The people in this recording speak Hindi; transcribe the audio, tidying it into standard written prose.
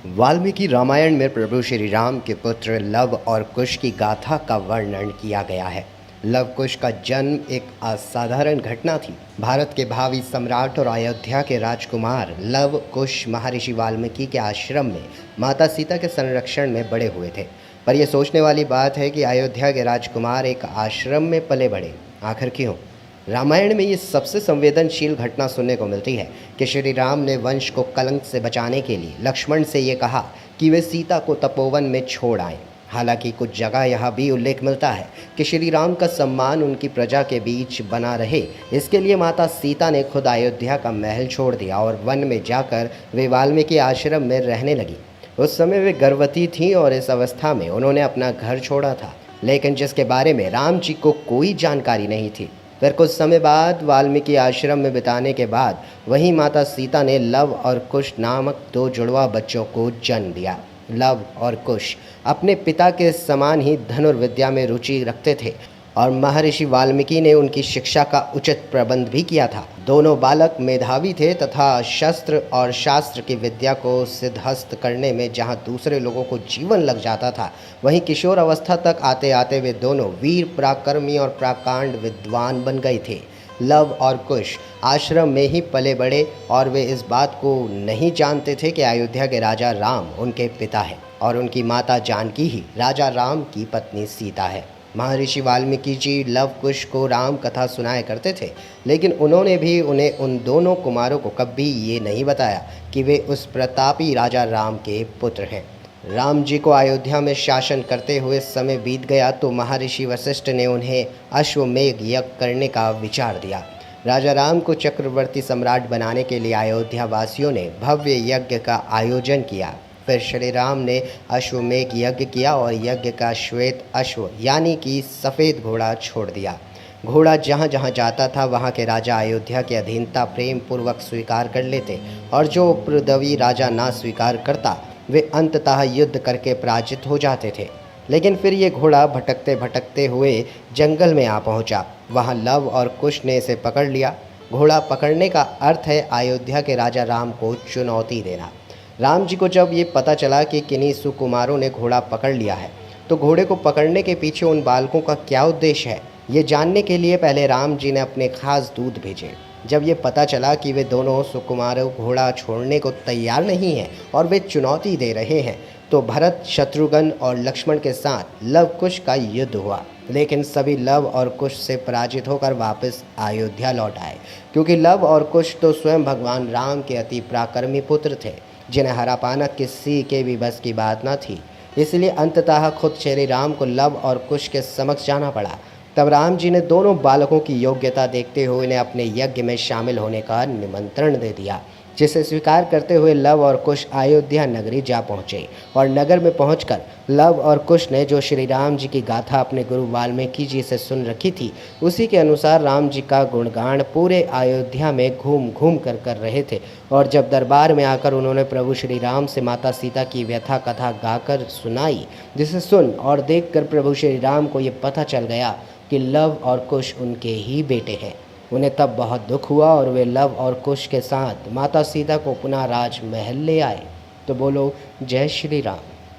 वाल्मीकि रामायण में प्रभु श्री राम के पुत्र लव और कुश की गाथा का वर्णन किया गया है। लव कुश का जन्म एक असाधारण घटना थी। भारत के भावी सम्राट और अयोध्या के राजकुमार लव कुश महर्षि वाल्मीकि के आश्रम में माता सीता के संरक्षण में बड़े हुए थे। पर यह सोचने वाली बात है कि अयोध्या के राजकुमार एक आश्रम में पले बढ़े, आखिर क्यों? रामायण में ये सबसे संवेदनशील घटना सुनने को मिलती है कि श्री राम ने वंश को कलंक से बचाने के लिए लक्ष्मण से ये कहा कि वे सीता को तपोवन में छोड़ आएं। हालांकि कुछ जगह यह भी उल्लेख मिलता है कि श्री राम का सम्मान उनकी प्रजा के बीच बना रहे, इसके लिए माता सीता ने खुद अयोध्या का महल छोड़ दिया और वन में जाकर वे वाल्मीकि आश्रम में रहने लगी। उस समय वे गर्भवती थीं और इस अवस्था में उन्होंने अपना घर छोड़ा था, लेकिन जिसके बारे में राम जी को कोई जानकारी नहीं थी। फिर कुछ समय बाद वाल्मीकि आश्रम में बिताने के बाद वहीं माता सीता ने लव और कुश नामक दो जुड़वा बच्चों को जन्म दिया। लव और कुश अपने पिता के समान ही धनुर्विद्या में रुचि रखते थे और महर्षि वाल्मीकि ने उनकी शिक्षा का उचित प्रबंध भी किया था। दोनों बालक मेधावी थे तथा शस्त्र और शास्त्र की विद्या को सिद्धहस्त करने में जहां दूसरे लोगों को जीवन लग जाता था, वहीं किशोर अवस्था तक आते आते वे दोनों वीर पराक्रमी और प्राकांड विद्वान बन गए थे। लव और कुश आश्रम में ही पले बड़े और वे इस बात को नहीं जानते थे कि अयोध्या के राजा राम उनके पिता हैं और उनकी माता जानकी ही राजा राम की पत्नी सीता है। महर्षि वाल्मीकि जी लव कुश को राम कथा सुनाया करते थे, लेकिन उन्होंने भी उन्हें उन दोनों कुमारों को कभी ये नहीं बताया कि वे उस प्रतापी राजा राम के पुत्र हैं। राम जी को अयोध्या में शासन करते हुए समय बीत गया तो महर्षि वशिष्ठ ने उन्हें अश्वमेध यज्ञ करने का विचार दिया। राजा राम को चक्रवर्ती सम्राट बनाने के लिए अयोध्या वासियों ने भव्य यज्ञ का आयोजन किया। फिर श्री राम ने अश्वमेध यज्ञ किया और यज्ञ का श्वेत अश्व यानी कि सफ़ेद घोड़ा छोड़ दिया। घोड़ा जहाँ जहाँ जाता था वहाँ के राजा अयोध्या की अधीनता प्रेम पूर्वक स्वीकार कर लेते और जो प्रदवी राजा ना स्वीकार करता वे अंततः युद्ध करके पराजित हो जाते थे। लेकिन फिर ये घोड़ा भटकते भटकते हुए जंगल में आ पहुँचा। वहाँ लव और कुश ने इसे पकड़ लिया। घोड़ा पकड़ने का अर्थ है अयोध्या के राजा राम को चुनौती देना। राम जी को जब ये पता चला कि किन्हीं सुकुमारों ने घोड़ा पकड़ लिया है तो घोड़े को पकड़ने के पीछे उन बालकों का क्या उद्देश्य है, ये जानने के लिए पहले राम जी ने अपने खास दूत भेजे। जब ये पता चला कि वे दोनों सुकुमारों घोड़ा छोड़ने को तैयार नहीं हैं और वे चुनौती दे रहे हैं, तो भरत, शत्रुघ्न और लक्ष्मण के साथ लव कुश का युद्ध हुआ। लेकिन सभी लव और कुश से पराजित होकर वापस अयोध्या लौट आए, क्योंकि लव और कुश तो स्वयं भगवान राम के अति पराक्रमी पुत्र थे जिन्हें हरा पाना किसी के भी बस की बात न थी। इसलिए अंततः खुद श्री राम को लव और कुश के समक्ष जाना पड़ा। तब राम जी ने दोनों बालकों की योग्यता देखते हुए उन्हें अपने यज्ञ में शामिल होने का निमंत्रण दे दिया, जिसे स्वीकार करते हुए लव और कुश अयोध्या नगरी जा पहुँचे। और नगर में पहुंचकर लव और कुश ने जो श्री राम जी की गाथा अपने गुरु वाल्मीकि जी से सुन रखी थी, उसी के अनुसार राम जी का गुणगान पूरे अयोध्या में घूम घूम कर रहे थे। और जब दरबार में आकर उन्होंने प्रभु श्री राम से माता सीता की व्यथा कथा गाकर सुनाई, जिसे सुन और देखकर प्रभु श्री राम को ये पता चल गया कि लव और कुश उनके ही बेटे हैं। उन्हें तब बहुत दुख हुआ और वे लव और कुश के साथ माता सीता को पुनः राजमहल ले आए। तो बोलो जय श्री राम।